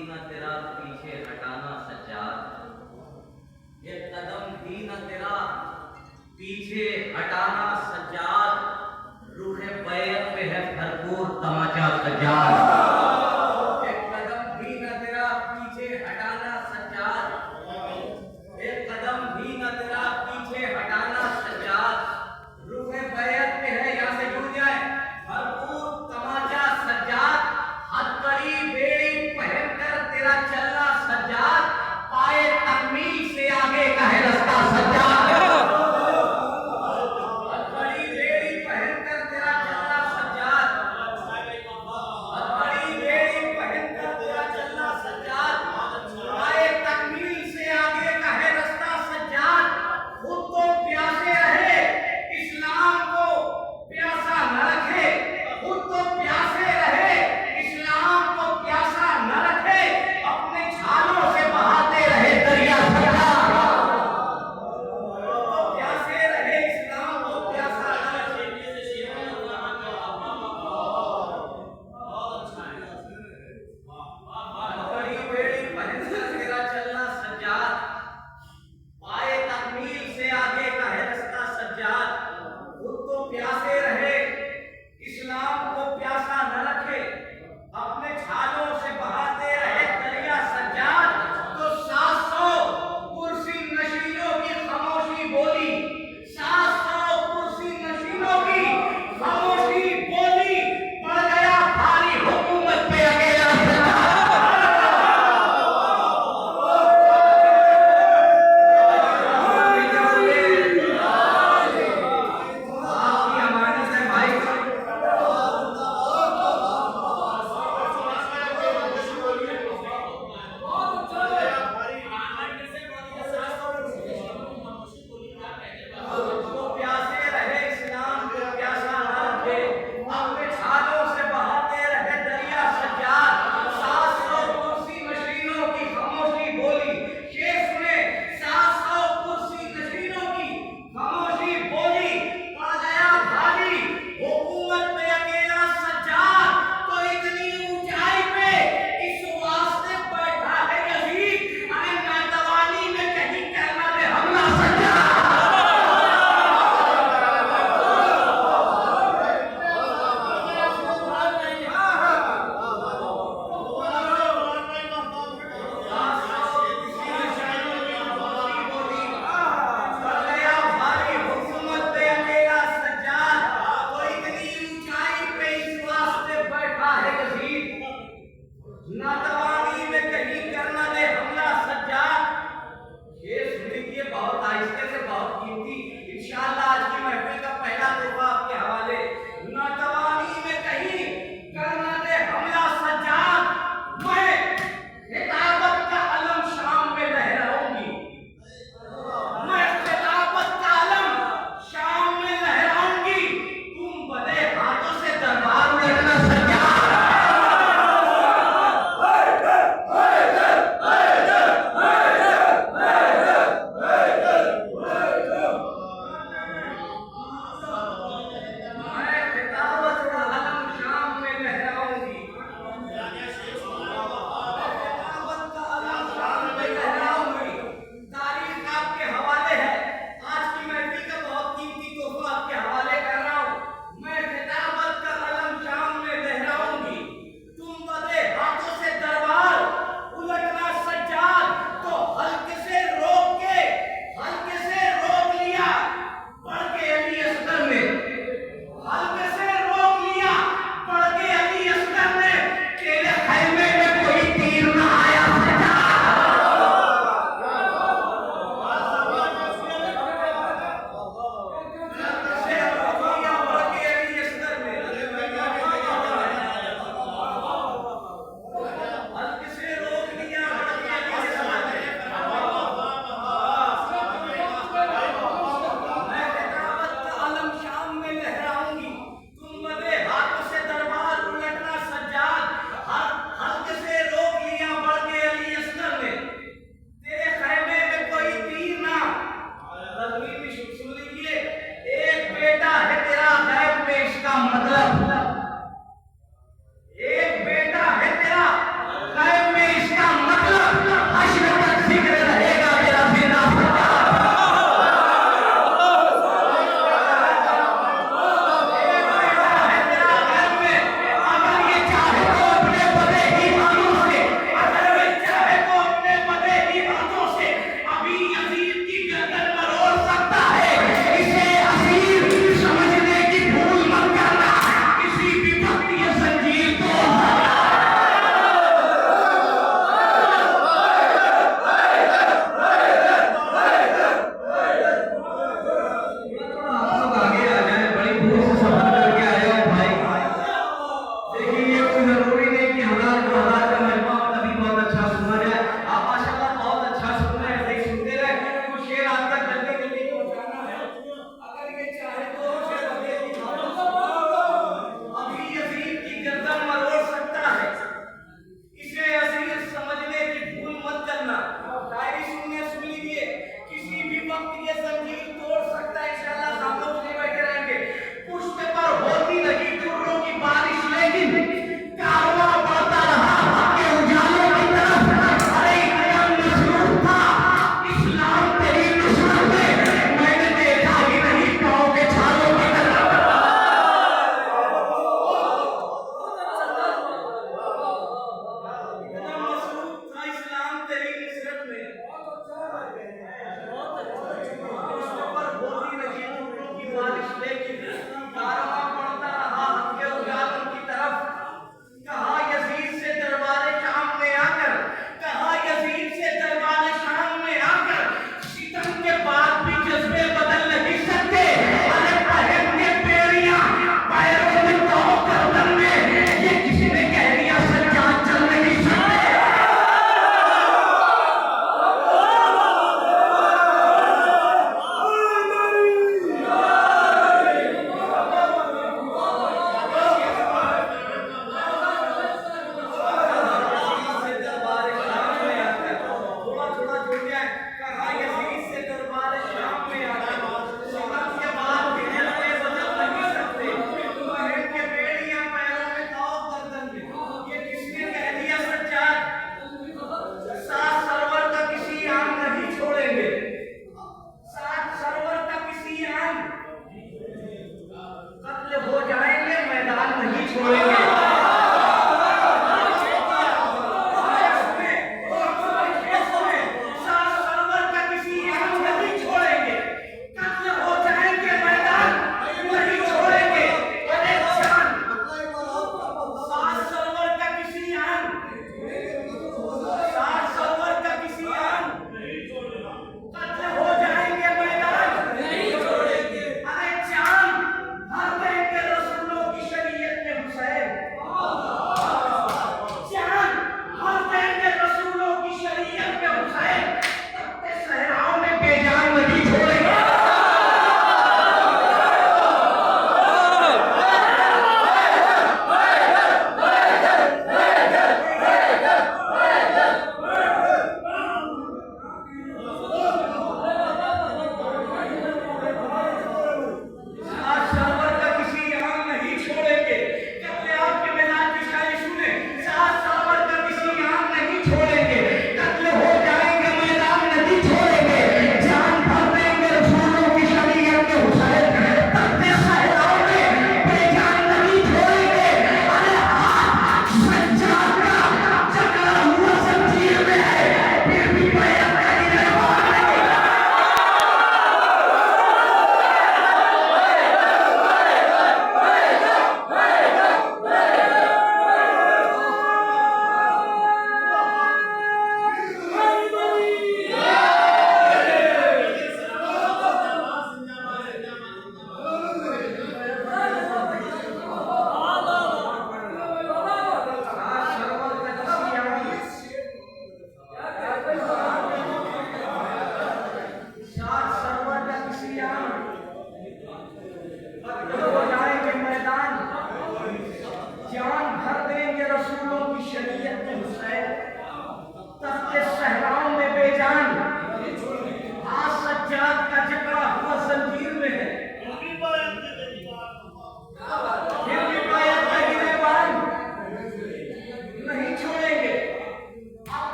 भी न तेरा पीछे हटाना सज्जाद, एक कदम भी न तेरा पीछे हटाना सज्जाद, रूहे बैत पे है भरपूर तमाचा सज्जाद। एक कदम भी न तेरा पीछे हटाना सज्जाद, एक कदम भी न तेरा पीछे हटाना सज्जाद, रूहे बैत पे है यहाँ से जुड़ जाए भरपूर तमाचा सज्जाद, हथकड़ी बेड़ी पहनकर तेरा चलना सज्जाद, पाए तकमील से आगे का है रास्ता सज्जाद। हथकड़ी बेड़ी पहनकर तेरा चलना सज्जाद, हथकड़ी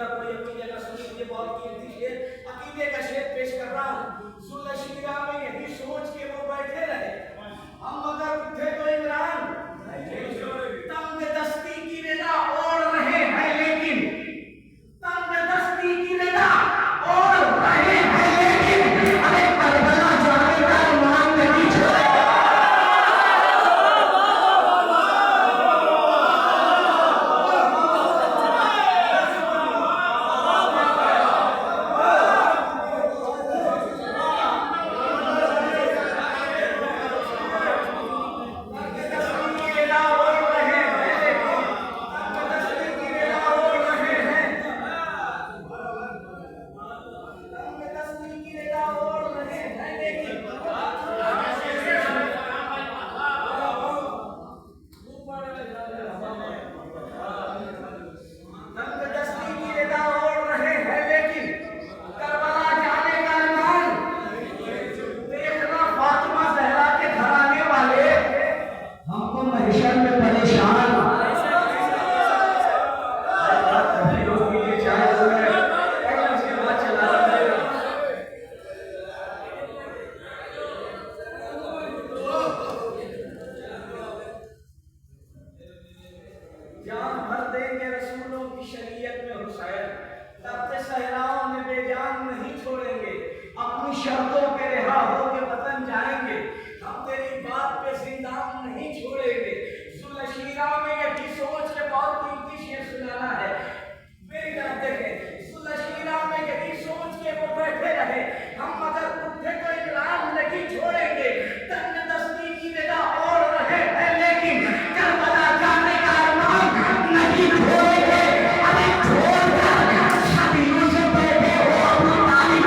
सुनिएगा, कोई अकीदे का सुनिए, मुझे बहुत कीमती शेर, अकीदे का शेर पेश कर रहा हूँ। जुल्लशीरा में यही सोच के वो बैठे रहे, हम मगर उठे तो इमरान तंग दस्ती की निगाह ओढ़ रहे हैं, लेकिन तंग दस्ती की निगाह ओढ़ रहे हैं, लेकिन अरे करबला जाने का मान नहीं छोड़ा। जान भर देंगे रसूलों की शरीयत में हुसैन, तख्ते सहराओं में बेजान नहीं छोड़ेंगे, अपनी शर्तों पे रिहा होके वतन जाएंगे, हम तेरी बात पे जिंदान नहीं छोड़ेंगे। जुल्लशीरा में यही सोच के बहुत कीमती शेर सुनाना है, मेरी तरफ देखें। जुल्लशीरा में यही सोच के वो बैठे रहे, हम मगर उठे तो इकराम नहीं छोड़ेंगे, तंग दस्ती की निगाह ओढ़ रहे हैं, लेकिन करबला जाने का अरमान नहीं छोड़ेंगे। अरे छोड़कर सदियों से बैठे हो अपनी तारीफ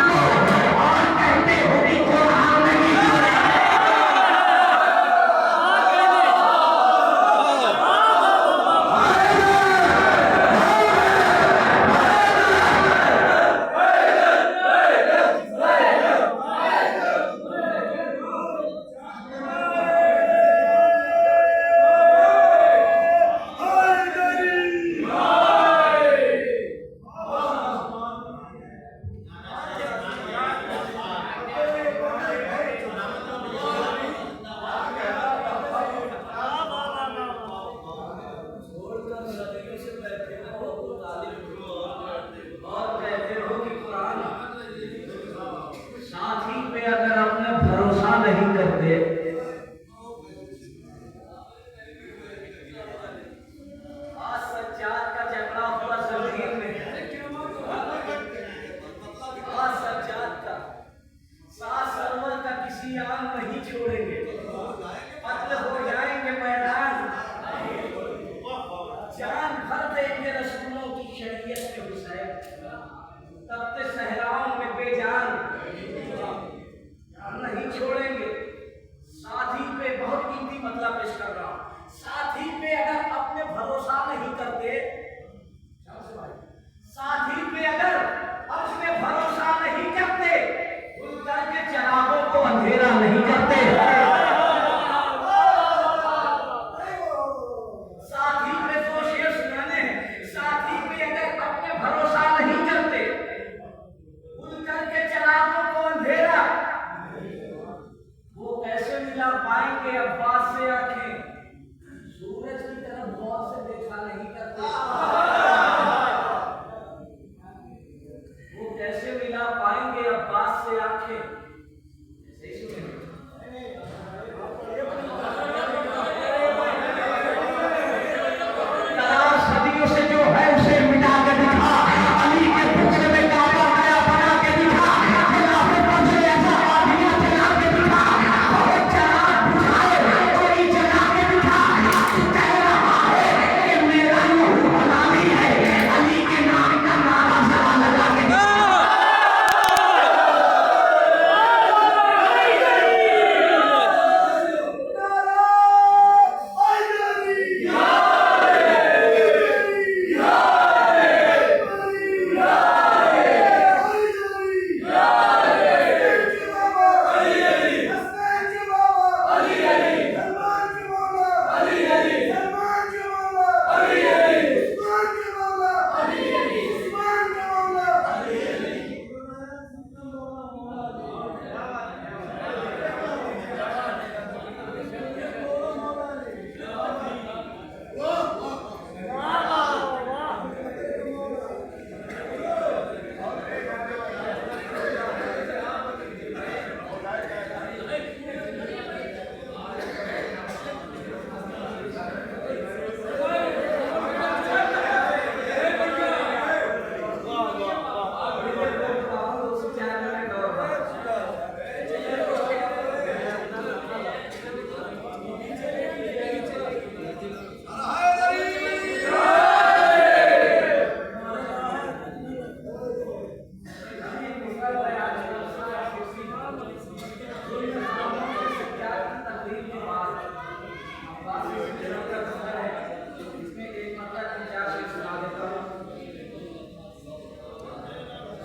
को और कहते हो कि कुरान नहीं छोड़ेगा। साथी पे अगर अपने भरोसा नहीं करते, आज सज्जाद का झगड़ा हुआ जमीन में, आज सज्जाद का सास सरवर का किसी आन नहीं छोड़ेंगे, कत्ल हो जाएंगे मैदान, जान भर देंगे रसूलों की शरीयत में हुसैन, तख्ते सहराओं में बेजान नहीं छोड़ेंगे। साथी पे बहुत कीमती मतलब पेश कर रहा हूं, साथी पे अगर अपने भरोसा नहीं करते, साथी पे अगर अपने भरोसा नहीं करते, उनका के चरागों को अंधेरा नहीं करते, साथी पे दो शेर सुनाने हैं। साथी पे अगर अपने भरोसा नहीं करते,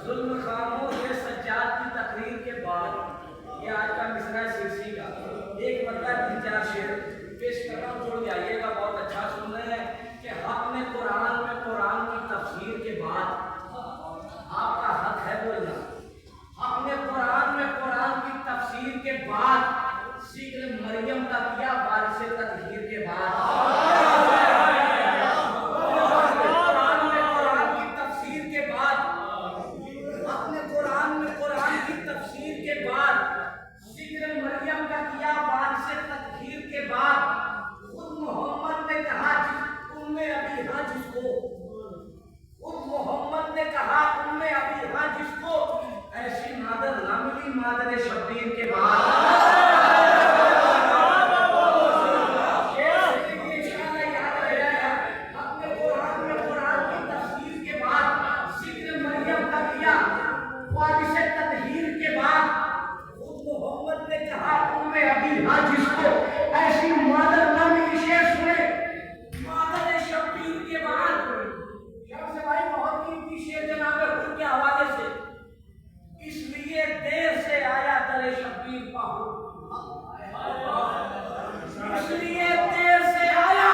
जुल्म खामोश है सज्जाद की तकरीर के बाद ये आज का मिसरा सिरसी का एक मतलब 3-4 शेर पेश कर रहा हूँ, छोड़ जाइएगा, बहुत अच्छा सुन रहे हैं कि हक ने कुरान में कुरान की तफसीर के बाद आपका हक है बोलना। हक ने कुरान में कुरान की तफसीर के बाद जिक्र मरियम का किया वारिस तत्हीर के बाद ऐसी मादर ना मिली मादर शब्बीर के बाद जिसको ऐसी मादर ना मिली शेर सुने मादर शब्बीर के बाद से भाई बहुत कीमती शेर जनाब हुर के हवाले से इसलिए देर से आया दरे शब्बीर पाहु इसलिए देर से आया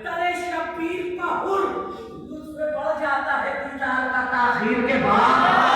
दरे शब्बीर पाहु लुत्फ बढ़ जाता है दीदार का ताखीर के बाद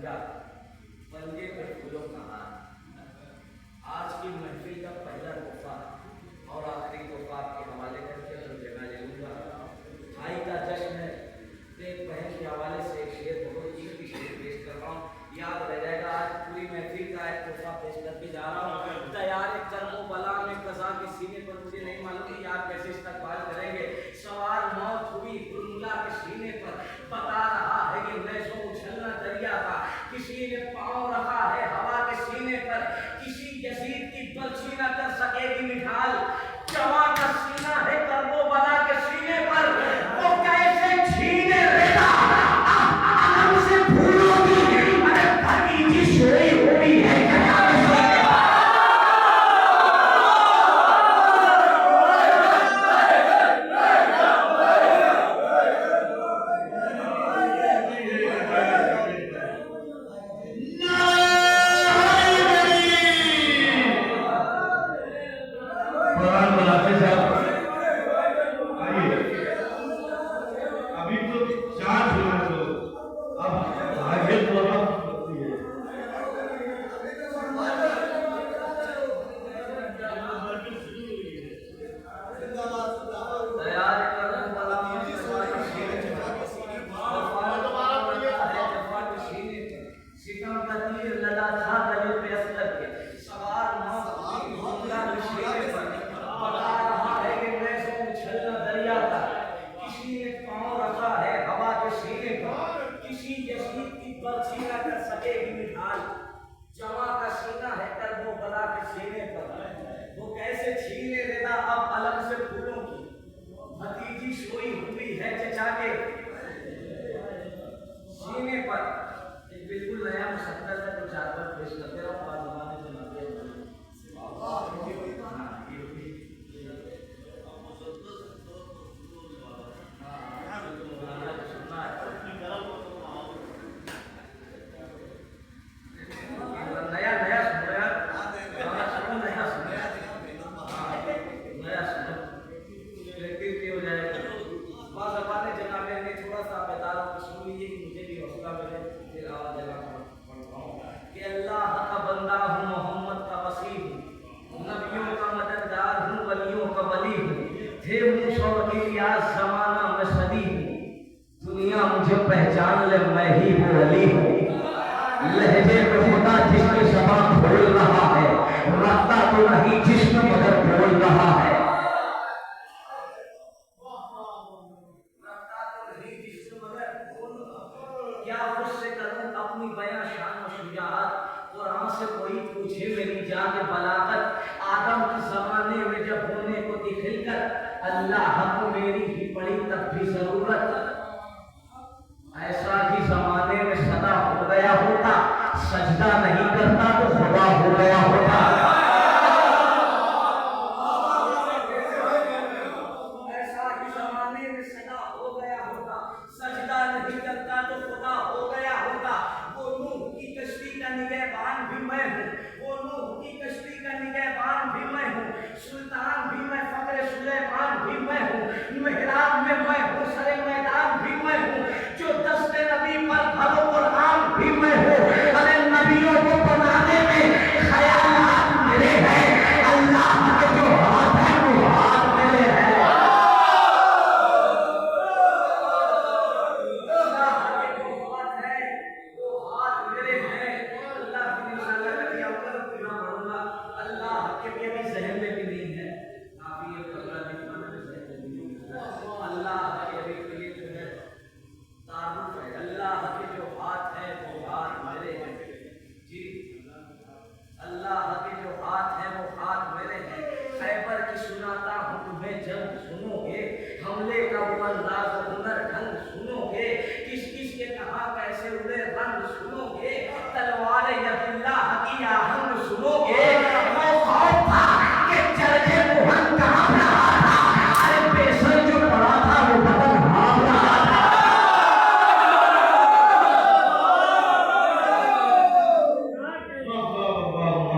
पंजा, पंजे पे फूलों का हार। आज की महफिल का पहला तोहफा और आखिरी तोहफा आपके हवाले करके अपनी जगह ले लूँगा। भाई का जश्न है, एक बहन के हवाले से एक शेर, बहुत कीमती शेर पेश कर रहा हूँ, याद रह जाएगा। आज पूरी महफिल का एक तोहफा पेश करके जा रहा हूँ। तैयार एक कर्मो बला में कज़ा के सीने पर, मुझे नहीं मालूम कि आप कैसे इस्तकबाल करेंगे। सवार मौत हुई गुलमुला के सीने पर, बता रहा है कि मैसों उछलना दरिया का। किसी ने पाँव रखा है हवा के सीने पर, किसी यजीद की बलछी न कर सकेगी निढाल। जवां का सीना है कर्मो बला के सीने पर, वो कैसे छीने लेगा आलम से फूलों की। अरे भतीजी सोई हुई है मुझे पहचान ले, मैं ही हूँ अली हूँ। लहजे में खुदा जिसकी ज़बान बोल रहा है, रखता तो नहीं जिस्म मगर बोल रहा है। क्या उससे करूं अपनी बयां शान और शुजाअत, कुरान से कोई पूछे मेरी जान बलागत। आदम के ज़माने में जब होने को दिखकर अल्लाह को मेरी ही पड़ी तब भी जरूरत। ऐसा ही जमाने में सदा हो गया होता, सजदा नहीं करता तो खुदा हो गया होता। ऐसा ही जमाने में सदा हो गया होता, सजदा नहीं करता तो खुदा हो गया होता। वो नूह की कश्ती का निगहबान भी मैं हूँ, वो नूह की कश्ती का निगहबान भी मैं हूँ, सुल्तान भी मैं, फक्र सुलेमान भी मैं हूँ, मेहराब में मैं हूँ, सरे मैदान भी मैं हूँ, जो दस्ते नबी पर भरो कुरान भी मैं हूँ। अरे नबियों को बनाने में ख्यालात मेरे हैं, अल्लाह के जो हाथ है वो हाथ मेरे हैं। अल्लाह के जो हाथ है वो हाथ मेरे हैं। अल्लाह की इंशाअल्लाह कभी अवसर पूरा पढ़ूंगा। अल्लाह के भी अभी ज़हन में भी नहीं है, आप ये पकड़ा नहीं माना ज़हन में नहीं है। अल्लाह के अभी के लिए जो है तारुफ है, अल्लाह के जो हाथ है वो हाथ मेरे हैं जी। अल्लाह के जो हाथ है वो हाथ मेरे हैं। खैबर की सुनाता हूँ तुम्हें जब सुनोगे, हमले का वो अंदाज हुनर ढंग सुनोगे, किस किस के कहा कैसे उड़े रंग सुनोगे, तलवार यदिल्लाह की आहंग सुनोगे।